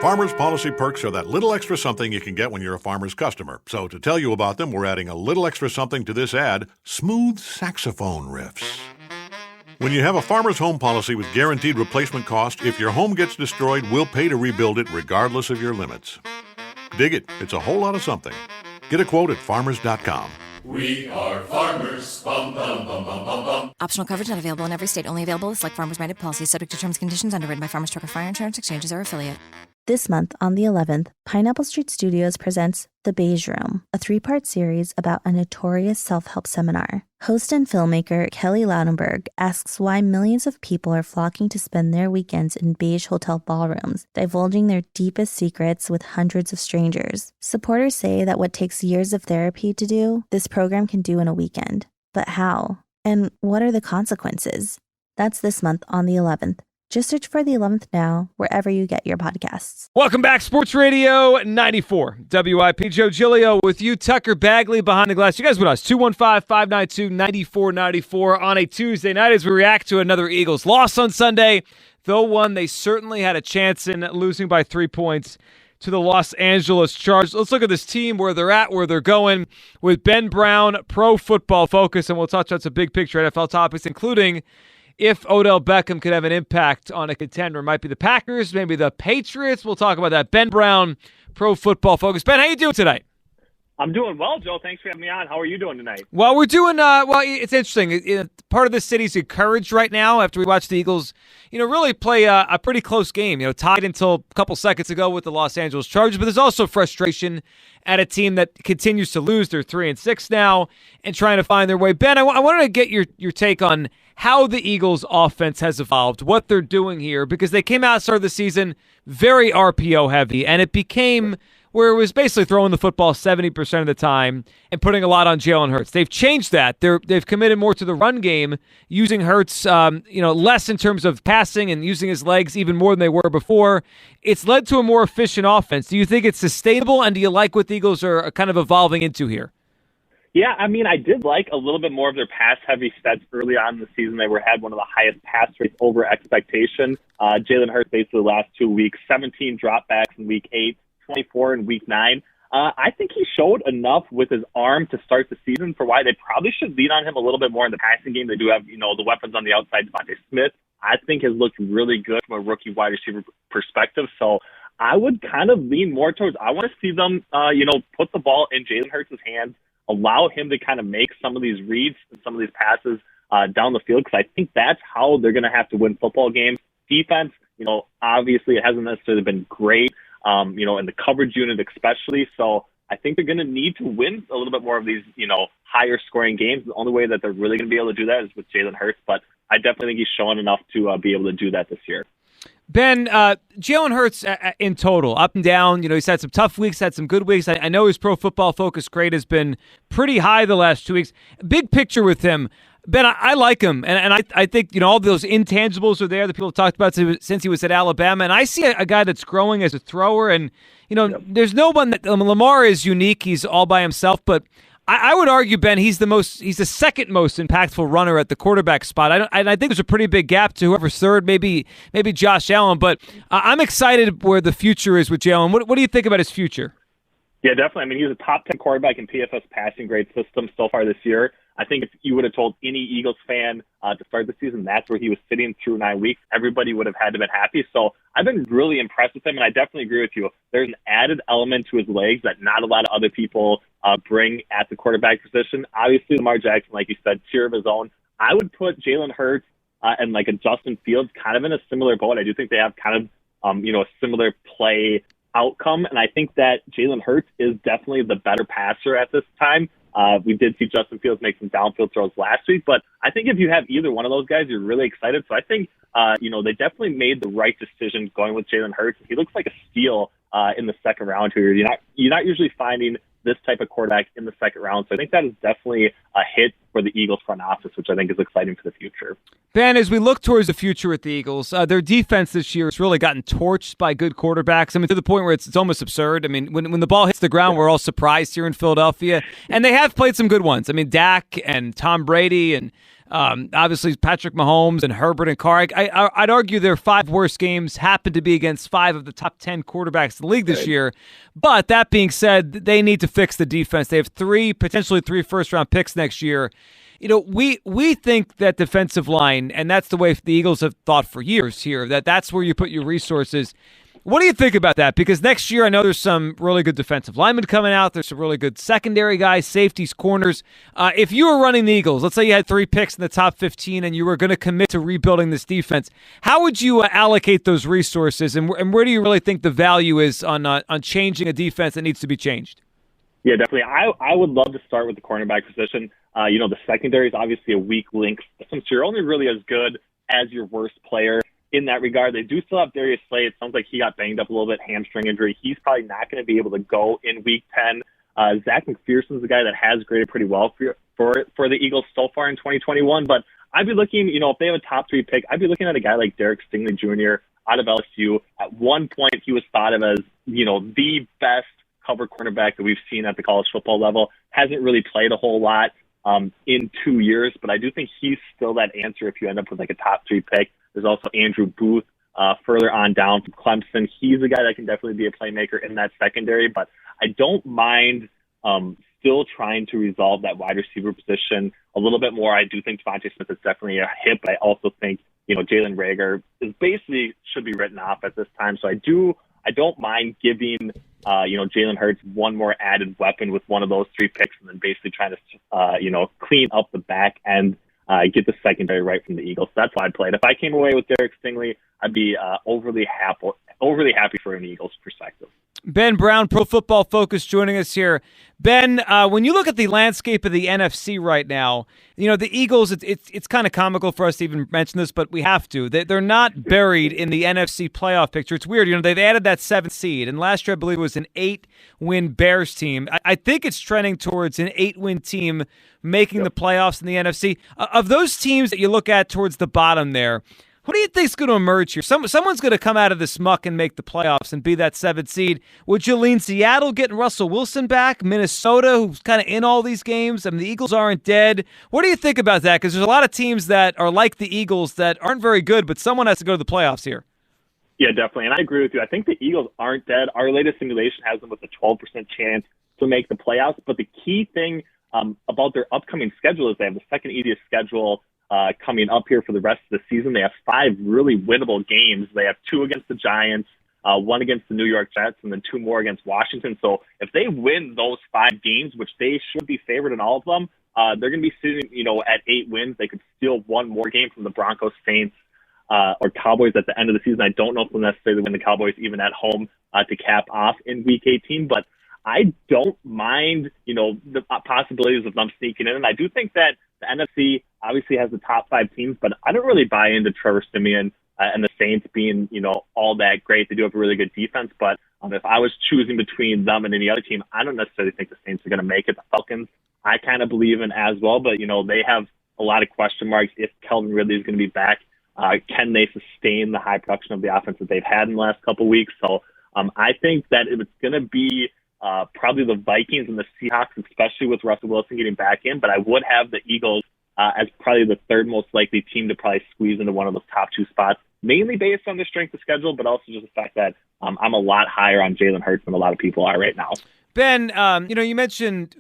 Farmers Policy Perks are that little extra something you can get when you're a Farmers customer. So to tell you about them, we're adding a little extra something to this ad, smooth saxophone riffs. When you have a Farmers home policy with guaranteed replacement cost, if your home gets destroyed, we'll pay to rebuild it regardless of your limits. Dig it. It's a whole lot of something. Get a quote at farmers.com. We are farmers. Bum, bum, bum, bum, bum, bum. Optional coverage not available in every state. Only available with select Farmers-branded policies. Subject to terms and conditions. Underwritten by Farmers Truck or Fire Insurance Exchanges or affiliate. This month, on the 11th, Pineapple Street Studios presents The Beige Room, a 3-part series about a notorious self-help seminar. Host and filmmaker Kelly Loudenberg asks why millions of people are flocking to spend their weekends in beige hotel ballrooms, divulging their deepest secrets with hundreds of strangers. Supporters say that what takes years of therapy to do, this program can do in a weekend. But how? And what are the consequences? That's this month on the 11th. Just search for the 11th now, wherever you get your podcasts. Welcome back, Sports Radio 94. WIP Joe Giglio with you, Tucker Bagley behind the glass. You guys with us, 215-592-9494 on a Tuesday night as we react to another Eagles loss on Sunday. Though one, they certainly had a chance in losing by 3 points to the Los Angeles Chargers. Let's look at this team, where they're at, where they're going with Ben Brown, Pro Football Focus, and we'll touch on some big picture NFL topics, including if Odell Beckham could have an impact on a contender. It might be the Packers, maybe the Patriots. We'll talk about that. Ben Brown, Pro Football Focus. Ben, how you doing tonight? I'm doing well, Joe. Thanks for having me on. How are you doing tonight? Well, we're doing, it's interesting. Part of the city's encouraged right now after we watched the Eagles, really play a pretty close game, tied until a couple seconds ago with the Los Angeles Chargers. But there's also frustration at a team that continues to lose. They're 3-6 now and trying to find their way. Ben, I wanted to get your take on how the Eagles offense has evolved, what they're doing here, because they came out, started the season very RPO heavy, and it became where it was basically throwing the football 70% of the time and putting a lot on Jalen Hurts. They've changed that. They've committed more to the run game, using Hurts, less in terms of passing and using his legs even more than they were before. It's led to a more efficient offense. Do you think it's sustainable, and do you like what the Eagles are kind of evolving into here? Yeah, I did like a little bit more of their pass-heavy stats early on in the season. They had one of the highest pass rates over expectation. Jalen Hurts, basically the last 2 weeks, 17 dropbacks in Week 8, 24 in Week 9. I think he showed enough with his arm to start the season for why they probably should lean on him a little bit more in the passing game. They do have, the weapons on the outside. Devontae Smith, I think, has looked really good from a rookie wide receiver perspective. So I would kind of lean more towards, I want to see them, put the ball in Jalen Hurts' hands, allow him to kind of make some of these reads and some of these passes down the field, because I think that's how they're going to have to win football games. Defense, obviously it hasn't necessarily been great, in the coverage unit especially. So I think they're going to need to win a little bit more of these, higher scoring games. The only way that they're really going to be able to do that is with Jalen Hurts, but I definitely think he's shown enough to be able to do that this year. Ben, Jalen Hurts in total, up and down, he's had some tough weeks, had some good weeks. I know his Pro Football Focus grade has been pretty high the last 2 weeks. Big picture with him, Ben, I like him, and I think, all those intangibles are there that people have talked about since he was at Alabama, and I see a guy that's growing as a thrower, and, there's no one that Lamar is unique, he's all by himself, but I would argue, Ben, he's the second most impactful runner at the quarterback spot. I think there's a pretty big gap to whoever's third, maybe Josh Allen, but I'm excited where the future is with Jalen. What do you think about his future? Yeah, definitely. He's a top 10 quarterback in PFF passing grade system so far this year. I think if you would have told any Eagles fan to start the season that's where he was sitting through 9 weeks, everybody would have had to been happy. So I've been really impressed with him, and I definitely agree with you. There's an added element to his legs that not a lot of other people bring at the quarterback position. Obviously, Lamar Jackson, like you said, tier of his own. I would put Jalen Hurts and like a Justin Fields kind of in a similar boat. I do think they have kind of, a similar play outcome, and I think that Jalen Hurts is definitely the better passer at this time. We did see Justin Fields make some downfield throws last week, but I think if you have either one of those guys, you're really excited. So I think, they definitely made the right decision going with Jalen Hurts. He looks like a steal in the second round here. You're not usually finding this type of quarterback in the second round. So I think that is definitely a hit for the Eagles front office, which I think is exciting for the future. Ben, as we look towards the future with the Eagles, their defense this year has really gotten torched by good quarterbacks. To the point where it's almost absurd. When the ball hits the ground, we're all surprised here in Philadelphia. And they have played some good ones. Dak and Tom Brady and Obviously, Patrick Mahomes and Herbert and Carr. I'd argue their 5 worst games happen to be against 5 of the top 10 quarterbacks in the league this year. But that being said, they need to fix the defense. They have potentially three first-round picks next year. We think that defensive line, and that's the way the Eagles have thought for years here, that's where you put your resources. What do you think about that? Because next year, I know there's some really good defensive linemen coming out. There's some really good secondary guys, safeties, corners. If you were running the Eagles, let's say you had 3 picks in the top 15 and you were going to commit to rebuilding this defense, how would you allocate those resources, and where do you really think the value is on changing a defense that needs to be changed? Yeah, definitely. I would love to start with the cornerback position. The secondary is obviously a weak link since you're only really as good as your worst player. In that regard, they do still have Darius Slay. It sounds like he got banged up a little bit, hamstring injury. He's probably not going to be able to go in Week 10. Zach McPherson's the guy that has graded pretty well for the Eagles so far in 2021. But I'd be looking, if they have a top 3 pick, I'd be looking at a guy like Derek Stingley Jr. out of LSU. At one point, he was thought of as, the best cover cornerback that we've seen at the college football level. Hasn't really played a whole lot in 2 years, but I do think he's still that answer if you end up with like a top 3 pick. There's also Andrew Booth further on down from Clemson. He's a guy that can definitely be a playmaker in that secondary, but I don't mind still trying to resolve that wide receiver position a little bit more. I do think Devontae Smith is definitely a hit, but I also think, Jalen Reagor is basically should be written off at this time. So I don't mind giving, Jalen Hurts one more added weapon with one of those 3 picks and then basically trying to, clean up the back end, get the secondary right from the Eagles. So that's why I'd play it. If I came away with Derek Stingley, I'd be overly happy for an Eagles perspective. Ben Brown, Pro Football Focus, joining us here. Ben, when you look at the landscape of the NFC right now, the Eagles, it's kind of comical for us to even mention this, but we have to. They're not buried in the NFC playoff picture. It's weird. They've added that 7th seed, and last year I believe it was an 8-win Bears team. I think it's trending towards an 8-win team making the playoffs in the NFC. Of those teams that you look at towards the bottom there, who do you think is going to emerge here? Someone's going to come out of this muck and make the playoffs and be that 7th seed. Would you lean Seattle getting Russell Wilson back? Minnesota, who's kind of in all these games? I mean, the Eagles aren't dead. What do you think about that? Because there's a lot of teams that are like the Eagles that aren't very good, but someone has to go to the playoffs here. Yeah, definitely. And I agree with you. I think the Eagles aren't dead. Our latest simulation has them with a 12% chance to make the playoffs. But the key thing about their upcoming schedule is they have the second easiest schedule coming up here for the rest of the season. They have 5 really winnable games. They have 2 against the Giants, 1 against the New York Jets, and then 2 more against Washington. So if they win those 5 games, which they should be favored in all of them, they're going to be sitting, at 8 wins. They could steal 1 more game from the Broncos, Saints, or Cowboys at the end of the season. I don't know if they'll necessarily win the Cowboys even at home to cap off in Week 18, but I don't mind, the possibilities of them sneaking in. And I do think that the NFC obviously has the top 5 teams, but I don't really buy into Trevor Siemian and the Saints being, all that great. They do have a really good defense, but if I was choosing between them and any other team, I don't necessarily think the Saints are going to make it. The Falcons, I kind of believe in as well, but, they have a lot of question marks if Calvin Ridley is going to be back. Can they sustain the high production of the offense that they've had in the last couple of weeks? So I think that it's going to be probably the Vikings and the Seahawks, especially with Russell Wilson getting back in. But I would have the Eagles as probably the 3rd most likely team to probably squeeze into one of those top 2 spots, mainly based on the strength of schedule, but also just the fact that I'm a lot higher on Jalen Hurts than a lot of people are right now. Ben, you mentioned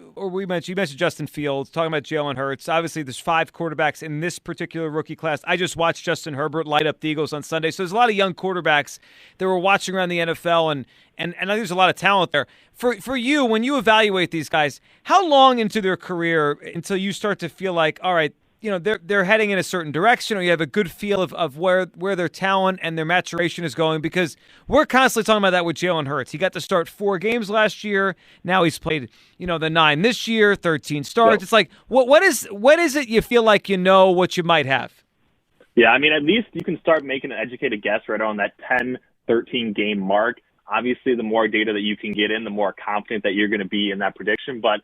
Justin Fields, talking about Jalen Hurts. Obviously, there's 5 quarterbacks in this particular rookie class. I just watched Justin Herbert light up the Eagles on Sunday. So there's a lot of young quarterbacks that we're watching around the NFL, and I think there's a lot of talent there. For you, when you evaluate these guys, how long into their career until you start to feel like, all right, they're heading in a certain direction, or you have a good feel of where their talent and their maturation is going? Because we're constantly talking about that with Jalen Hurts. He got to start 4 games last year. Now he's played, the 9 this year, 13 starts. Yep. It's like, what is it you feel like what you might have? Yeah, I mean, at least you can start making an educated guess right around that 10, 13 game mark. Obviously, the more data that you can get in, the more confident that you're going to be in that prediction. But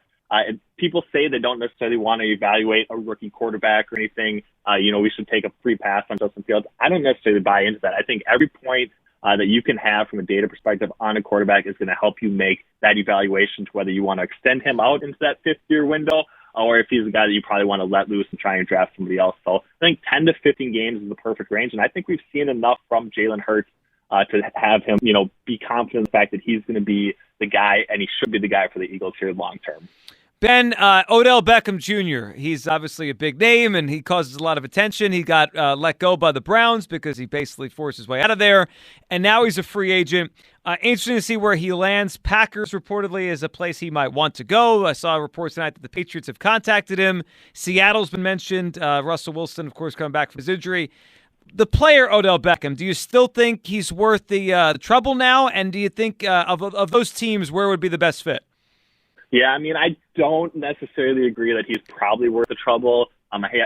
people say they don't necessarily want to evaluate a rookie quarterback or anything. We should take a free pass on Justin Fields. I don't necessarily buy into that. I think every point that you can have from a data perspective on a quarterback is going to help you make that evaluation to whether you want to extend him out into that 5th year window or if he's a guy that you probably want to let loose and try and draft somebody else. So I think 10 to 15 games is the perfect range, and I think we've seen enough from Jalen Hurts to have him, be confident in the fact that he's going to be the guy, and he should be the guy for the Eagles here long term. Ben, Odell Beckham Jr., he's obviously a big name, and he causes a lot of attention. He got let go by the Browns because he basically forced his way out of there, and now he's a free agent. Interesting to see where he lands. Packers reportedly is a place he might want to go. I saw reports tonight that the Patriots have contacted him. Seattle's been mentioned. Russell Wilson, of course, coming back from his injury. The player Odell Beckham, do you still think he's worth the trouble now? And do you think of those teams, where would be the best fit? Yeah, I don't necessarily agree that he's probably worth the trouble.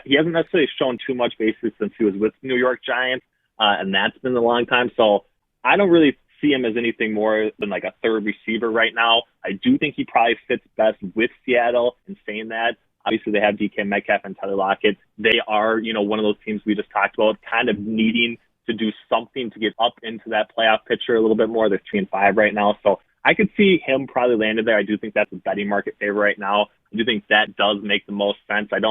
He hasn't necessarily shown too much basis since he was with the New York Giants, and that's been a long time. So I don't really see him as anything more than like a third receiver right now. I do think he probably fits best with Seattle. In saying that, obviously they have DK Metcalf and Tyler Lockett. They are, one of those teams we just talked about, kind of needing to do something to get up into that playoff picture a little bit more. They're 3-5 right now, so I could see him probably landed there. I do think that's a betting market favor right now. I do think that does make the most sense. I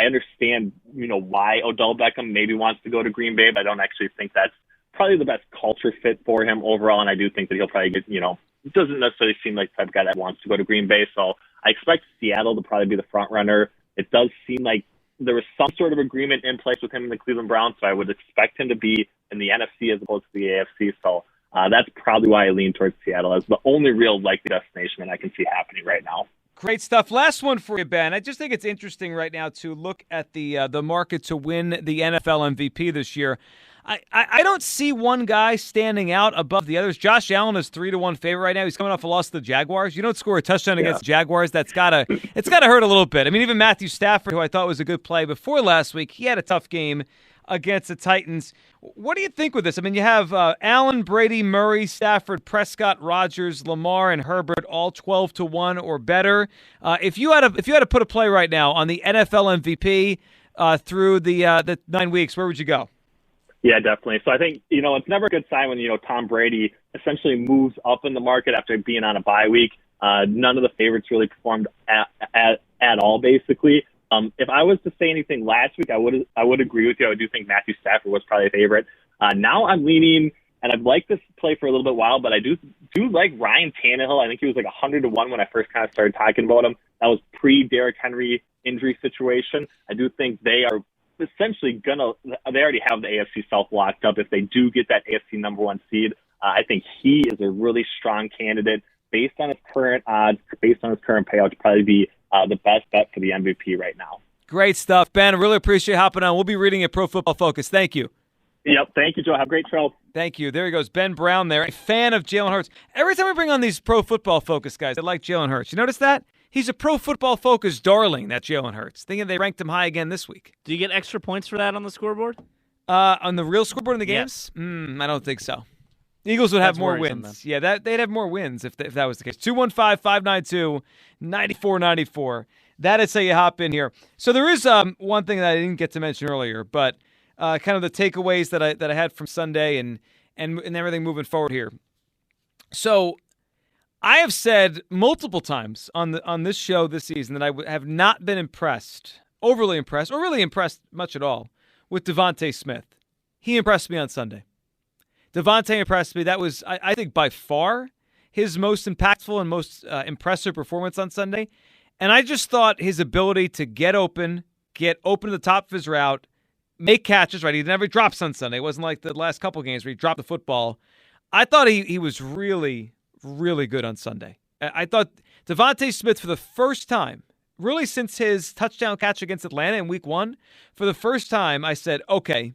understand, why Odell Beckham maybe wants to go to Green Bay, but I don't actually think that's probably the best culture fit for him overall. And I do think that he'll probably get, it doesn't necessarily seem like the type of guy that wants to go to Green Bay. So I expect Seattle to probably be the front runner. It does seem like there was some sort of agreement in place with him in the Cleveland Browns, so I would expect him to be in the NFC as opposed to the AFC. So that's probably why I lean towards Seattle as the only real likely destination that I can see happening right now. Great stuff. Last one for you, Ben. I just think it's interesting right now to look at the market to win the NFL MVP this year. I don't see one guy standing out above the others. Josh Allen is 3-1 favorite right now. He's coming off a loss to the Jaguars. You don't score a touchdown against the Jaguars. It's gotta hurt a little bit. Even Matthew Stafford, who I thought was a good play before last week, he had a tough game against the Titans. What do you think with this? You have Allen, Brady, Murray, Stafford, Prescott, Rodgers, Lamar, and Herbert all 12-1 or better. If you had to put a play right now on the NFL MVP through the 9 weeks, where would you go? Yeah, definitely. So I think, it's never a good sign when, Tom Brady essentially moves up in the market after being on a bye week. None of the favorites really performed at all, basically. If I was to say anything last week, I would agree with you. I do think Matthew Stafford was probably a favorite. Now I'm leaning, and I've liked this play for a little bit while, but I do like Ryan Tannehill. I think he was like 100-1 when I first kind of started talking about him. That was pre-Derrick Henry injury situation. I do think they are essentially they already have the AFC South locked up. If they do get that AFC number 1 seed, I think he is a really strong candidate based on his current odds, based on his current payout, to probably be the best bet for the MVP right now. Great stuff, Ben. I really appreciate you hopping on. We'll be reading at Pro Football Focus. Thank you. Yep. Thank you, Joe. Have a great show. Thank you. There he goes, Ben Brown there, a fan of Jalen Hurts. Every time we bring on these Pro Football Focus guys, they like Jalen Hurts. You notice that? He's a Pro Football Focus darling, that Jalen Hurts. Thinking they ranked him high again this week. Do you get extra points for that on the scoreboard? On the real scoreboard in the games? Yes. I don't think so. The Eagles would have more wins. Then. Yeah, they'd have more wins if that was the case. 215-592-9494. That is how you hop in here. So there is one thing that I didn't get to mention earlier, but kind of the takeaways that I had from Sunday and everything moving forward here. So I have said multiple times on this show this season that I have not been overly impressed, or really impressed much at all with Devontae Smith. He impressed me on Sunday. Devontae impressed me. That was, I think, by far his most impactful and most impressive performance on Sunday. And I just thought his ability to get open to the top of his route, make catches, right? He never drops on Sunday. It wasn't like the last couple games where he dropped the football. I thought he was really, really good on Sunday. I thought Devontae Smith, for the first time, really since his touchdown catch against Atlanta in week 1, for the first time I said, okay,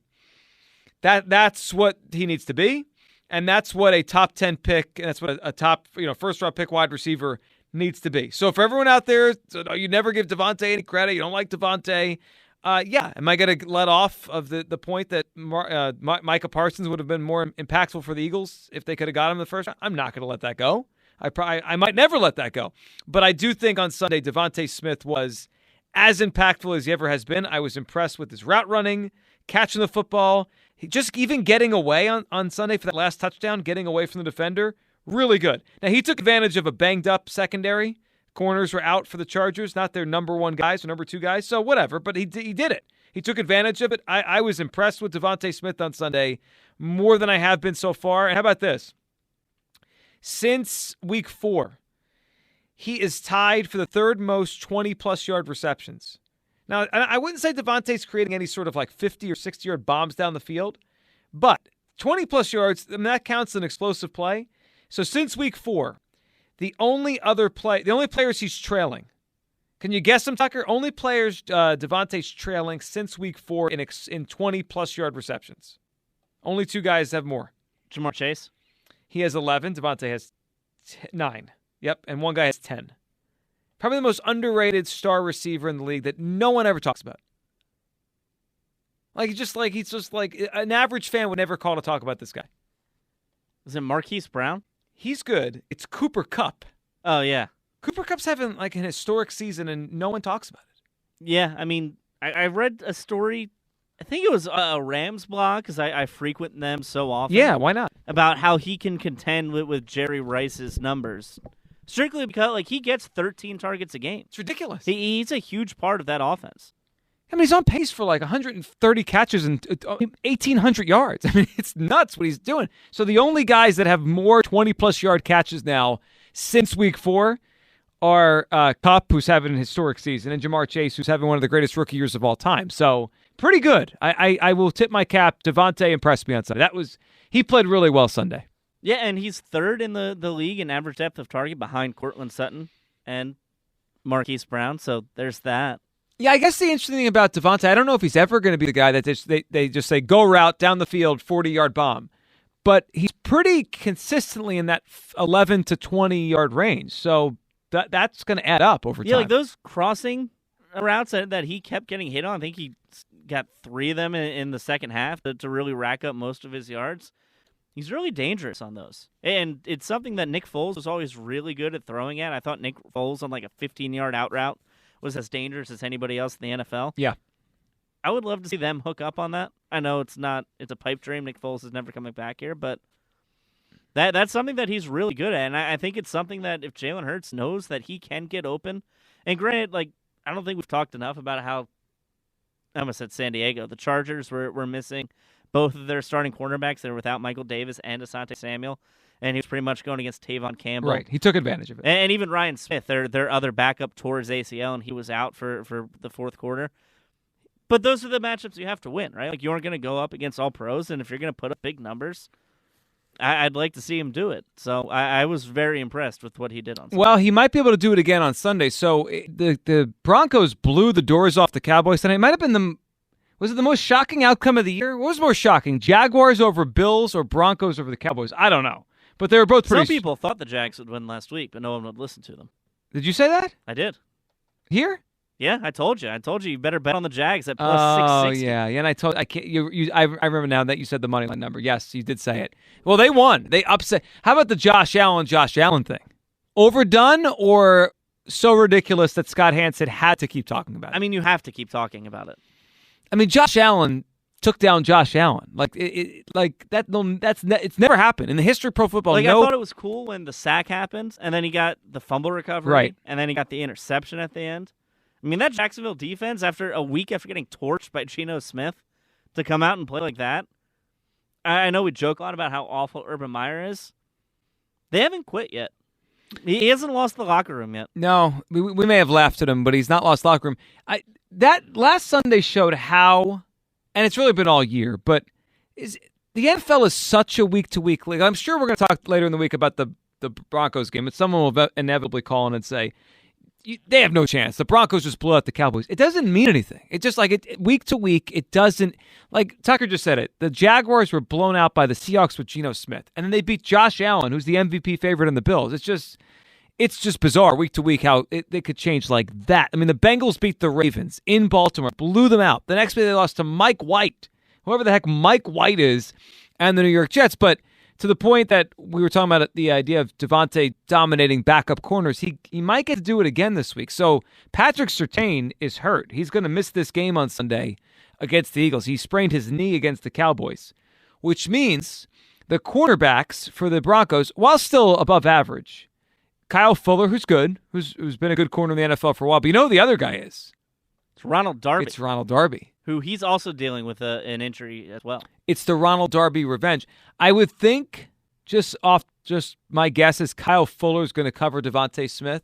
that's what he needs to be, and that's what a top 10 pick, and that's what a top first-round pick wide receiver needs to be. So for everyone out there, you never give Devontae any credit, you don't like Devontae, am I going to let off of the point that Micah Parsons would have been more impactful for the Eagles if they could have got him the first round? I'm not going to let that go. I might never let that go. But I do think on Sunday, Devontae Smith was as impactful as he ever has been. I was impressed with his route running, catching the football, just even getting away on Sunday for that last touchdown, getting away from the defender. Really good. Now, he took advantage of a banged-up secondary corners were out for the Chargers, not their number one guys or number two guys, so whatever, but he did it. He took advantage of it. I was impressed with Devontae Smith on Sunday more than I have been so far. And how about this? Since week 4, he is tied for the third most 20-plus yard receptions. Now, I wouldn't say Devontae's creating any sort of like 50 or 60-yard bombs down the field, but 20-plus yards, that counts as an explosive play. So since week 4, the only players he's trailing, can you guess them, Tucker? Only players Devontae's trailing since week 4 in 20-plus yard receptions. Only 2 guys have more. Jamar Chase? He has 11. Devontae has 9. Yep, and 1 guy has 10. Probably the most underrated star receiver in the league that no one ever talks about. He's just like an average fan would never call to talk about this guy. Is it Marquise Brown? He's good. It's Cooper Kupp. Oh, yeah. Cooper Kupp's having like an historic season, and no one talks about it. Yeah, I mean, I read a story, I think it was a Rams blog, because I frequent them so often. Yeah, why not? About how he can contend with Jerry Rice's numbers. Strictly because he gets 13 targets a game. It's ridiculous. He's a huge part of that offense. I mean, he's on pace for like 130 catches and 1,800 yards. I mean, it's nuts what he's doing. So the only guys that have more 20-plus yard catches now since week 4 are Kupp, who's having an historic season, and Jamar Chase, who's having one of the greatest rookie years of all time. So pretty good. I will tip my cap. Devontae impressed me on Sunday. He played really well Sunday. Yeah, and he's third in the league in average depth of target behind Cortland Sutton and Marquise Brown, so there's that. Yeah, I guess the interesting thing about Devontae, I don't know if he's ever going to be the guy that they just say, go route, down the field, 40-yard bomb. But he's pretty consistently in that 11 to 20-yard range, so that's going to add up over time. Yeah, like those crossing routes that he kept getting hit on, I think he got 3 of them in the second half to really rack up most of his yards. He's really dangerous on those. And it's something that Nick Foles was always really good at throwing at. I thought Nick Foles on like a 15-yard out route was as dangerous as anybody else in the NFL. Yeah. I would love to see them hook up on that. I know it's a pipe dream. Nick Foles is never coming back here, but that's something that he's really good at. And I think it's something that if Jalen Hurts knows that he can get open, and granted, I don't think we've talked enough about how, I almost said San Diego, the Chargers were missing both of their starting cornerbacks. They were without Michael Davis and Asante Samuel, and he was pretty much going against Tavon Campbell. Right, he took advantage of it. And even Ryan Smith, their other backup, tore his ACL, and he was out for the fourth quarter. But those are the matchups you have to win, right? You aren't going to go up against all pros, and if you're going to put up big numbers, I'd like to see him do it. So I was very impressed with what he did on Sunday. Well, he might be able to do it again on Sunday. So the Broncos blew the doors off the Cowboys tonight. It might have been was it the most shocking outcome of the year? What was more shocking, Jaguars over Bills or Broncos over the Cowboys? I don't know. But they were both pretty... Some people thought the Jags would win last week, but no one would listen to them. Did you say that? I did. Here? Yeah, I told you. You better bet on the Jags at plus 660. Oh, yeah. And I remember now that you said the money line number. Yes, you did say it. Well, they won. They upset. How about the Josh Allen thing? Overdone or so ridiculous that Scott Hansen had to keep talking about it? I mean, you have to keep talking about it. I mean, Josh Allen took down Josh Allen. It's never happened in the history of pro football. I thought it was cool when the sack happened, and then he got the fumble recovery, right, and then he got the interception at the end. I mean, that Jacksonville defense, after a week after getting torched by Geno Smith, to come out and play like that. I know we joke a lot about how awful Urban Meyer is. They haven't quit yet. He hasn't lost the locker room yet. No, we may have laughed at him, but he's not lost the locker room. That last Sunday showed how, and it's really been all year, but the NFL is such a week-to-week league. I'm sure we're going to talk later in the week about the Broncos game, but someone will inevitably call in and say, they have no chance. The Broncos just blew out the Cowboys. It doesn't mean anything. It's just week to week, it doesn't, like Tucker just said it. The Jaguars were blown out by the Seahawks with Geno Smith, and then they beat Josh Allen, who's the MVP favorite in the Bills. It's just bizarre week to week how they could change like that. I mean, the Bengals beat the Ravens in Baltimore, blew them out. The next day they lost to Mike White, whoever the heck Mike White is, and the New York Jets. But to the point that we were talking about the idea of Devontae dominating backup corners, he might get to do it again this week. So Patrick Surtain is hurt. He's going to miss this game on Sunday against the Eagles. He sprained his knee against the Cowboys, which means the cornerbacks for the Broncos, while still above average, Kyle Fuller, who's good, who's been a good corner in the NFL for a while. But you know who the other guy is? It's Ronald Darby. It's Ronald Darby. Who he's also dealing with an injury as well. It's the Ronald Darby revenge. I would think, just my guess is Kyle Fuller is going to cover Devontae Smith.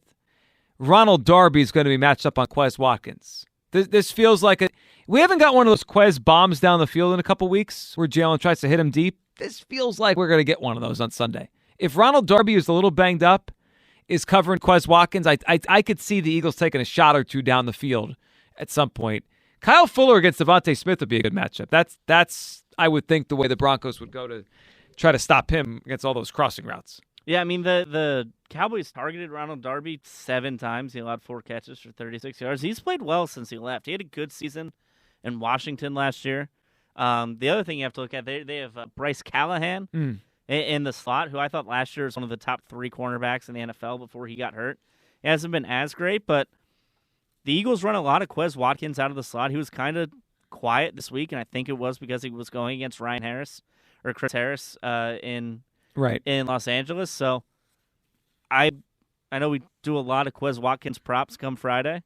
Ronald Darby is going to be matched up on Quez Watkins. This feels like we haven't got one of those Quez bombs down the field in a couple weeks where Jalen tries to hit him deep. This feels like we're going to get one of those on Sunday. If Ronald Darby, who's a little banged up, is covering Quez Watkins, I could see the Eagles taking a shot or two down the field at some point. Kyle Fuller against Devontae Smith would be a good matchup. That's I would think the way the Broncos would go to try to stop him against all those crossing routes. Yeah, I mean, the Cowboys targeted Ronald Darby 7 times. He allowed 4 catches for 36 yards. He's played well since he left. He had a good season in Washington last year. The other thing you have to look at, they have Bryce Callahan in the slot, who I thought last year was one of the top 3 cornerbacks in the NFL before he got hurt. He hasn't been as great, but the Eagles run a lot of Quez Watkins out of the slot. He was kind of quiet this week, and I think it was because he was going against Chris Harris in Los Angeles. So I know we do a lot of Quez Watkins props come Friday.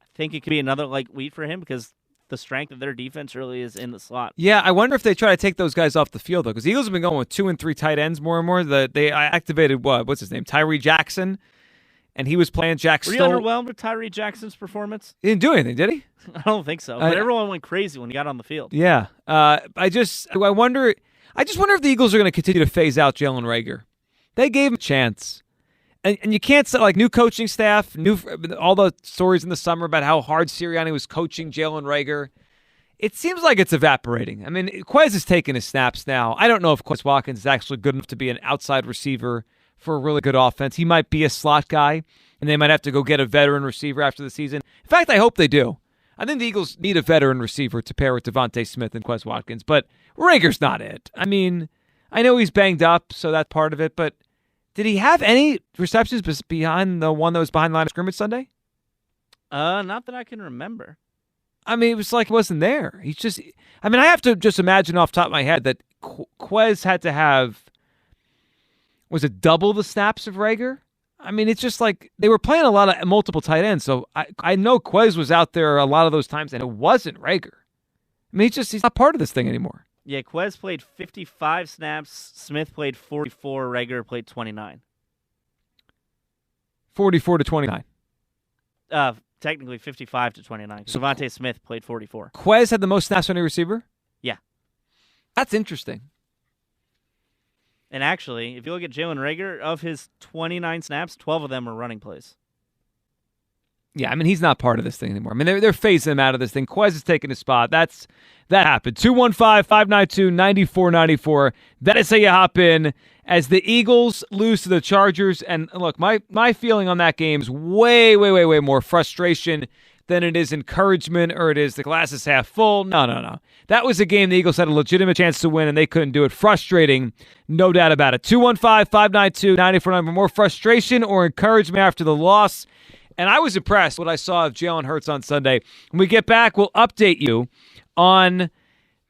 I think it could be another light week for him because the strength of their defense really is in the slot. Yeah, I wonder if they try to take those guys off the field, though, because the Eagles have been going with 2 and 3 tight ends more and more. They activated, what's his name, Tyree Jackson, and he was playing Jack Stoll. Were you underwhelmed with Tyree Jackson's performance? He didn't do anything, did he? I don't think so, but everyone went crazy when he got on the field. Yeah. I just wonder if the Eagles are going to continue to phase out Jalen Reagor. They gave him a chance. And you can't say, like, new coaching staff, all the stories in the summer about how hard Sirianni was coaching Jalen Reagor. It seems like it's evaporating. I mean, Quez is taking his snaps now. I don't know if Quez Watkins is actually good enough to be an outside receiver for a really good offense. He might be a slot guy, and they might have to go get a veteran receiver after the season. In fact, I hope they do. I think the Eagles need a veteran receiver to pair with Devontae Smith and Quez Watkins, but Reagor's not it. I mean, I know he's banged up, so that's part of it, but did he have any receptions behind the one that was behind the line of scrimmage Sunday? Not that I can remember. I mean, it was like he wasn't there. I have to just imagine off the top of my head that Quez had to have, was it double the snaps of Reagor? I mean, it's just like they were playing a lot of multiple tight ends, so I know Quez was out there a lot of those times, and it wasn't Reagor. I mean, he's not part of this thing anymore. Yeah, Quez played 55 snaps. Smith played 44. Reagor played 29. 44 to 29. Technically 55 to 29. So Devontae Smith played 44. Quez had the most snaps on a receiver? Yeah. That's interesting. And actually, if you look at Jalen Reagor, of his 29 snaps, 12 of them were running plays. Yeah, I mean, he's not part of this thing anymore. I mean, they're phasing him out of this thing. Quez is taking his spot. That happened. 215-592-9494. That is how you hop in as the Eagles lose to the Chargers. And look, my feeling on that game is way, way, way, way more frustration than it is encouragement or it is the glass is half full. No. That was a game the Eagles had a legitimate chance to win, and they couldn't do it. Frustrating, no doubt about it. 215-592-9494. More frustration or encouragement after the loss. And I was impressed what I saw of Jalen Hurts on Sunday. When we get back, we'll update you on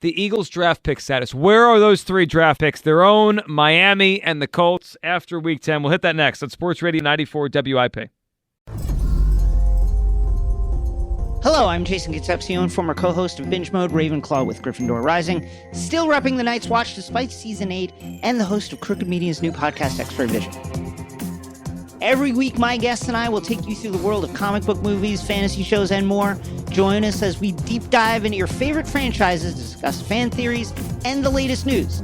the Eagles' draft pick status. Where are those 3 draft picks? Their own, Miami, and the Colts after Week 10. We'll hit that next on Sports Radio 94 WIP. Hello, I'm Jason Concepcion, former co-host of Binge Mode Ravenclaw with Gryffindor Rising, still repping the Night's Watch despite Season 8, and the host of Crooked Media's new podcast, X-Ray Vision. Every week, my guests and I will take you through the world of comic book movies, fantasy shows, and more. Join us as we deep dive into your favorite franchises, discuss fan theories, and the latest news.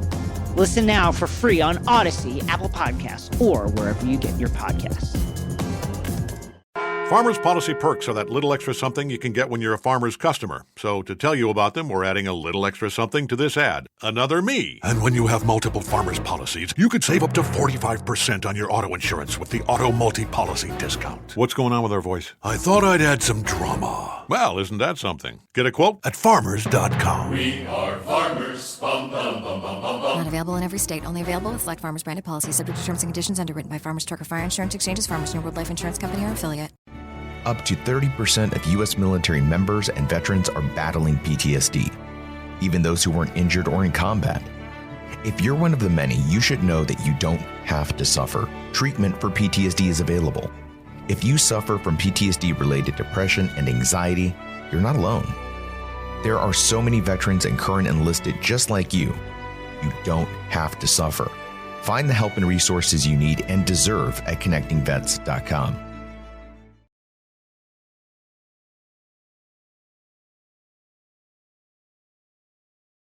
Listen now for free on Odyssey, Apple Podcasts, or wherever you get your podcasts. Farmers Policy perks are that little extra something you can get when you're a farmer's customer. So to tell you about them, we're adding a little extra something to this ad. Another me. And when you have multiple farmers policies, you could save up to 45% on your auto insurance with the Auto Multi-Policy discount. What's going on with our voice? I thought I'd add some drama. Well, isn't that something? Get a quote at farmers.com. We are farmers. Bum, bum, bum, bum, bum, bum. Not available in every state. Only available with select Farmers branded policies. Subject to terms and conditions. Underwritten by Farmers Truck or Fire Insurance Exchanges, Farmers New World Life Insurance Company or affiliate. Up to 30% of U.S. military members and veterans are battling PTSD, even those who weren't injured or in combat. If you're one of the many, you should know that you don't have to suffer. Treatment for PTSD is available. If you suffer from PTSD-related depression and anxiety, you're not alone. There are so many veterans and current enlisted just like you. You don't have to suffer. Find the help and resources you need and deserve at connectingvets.com.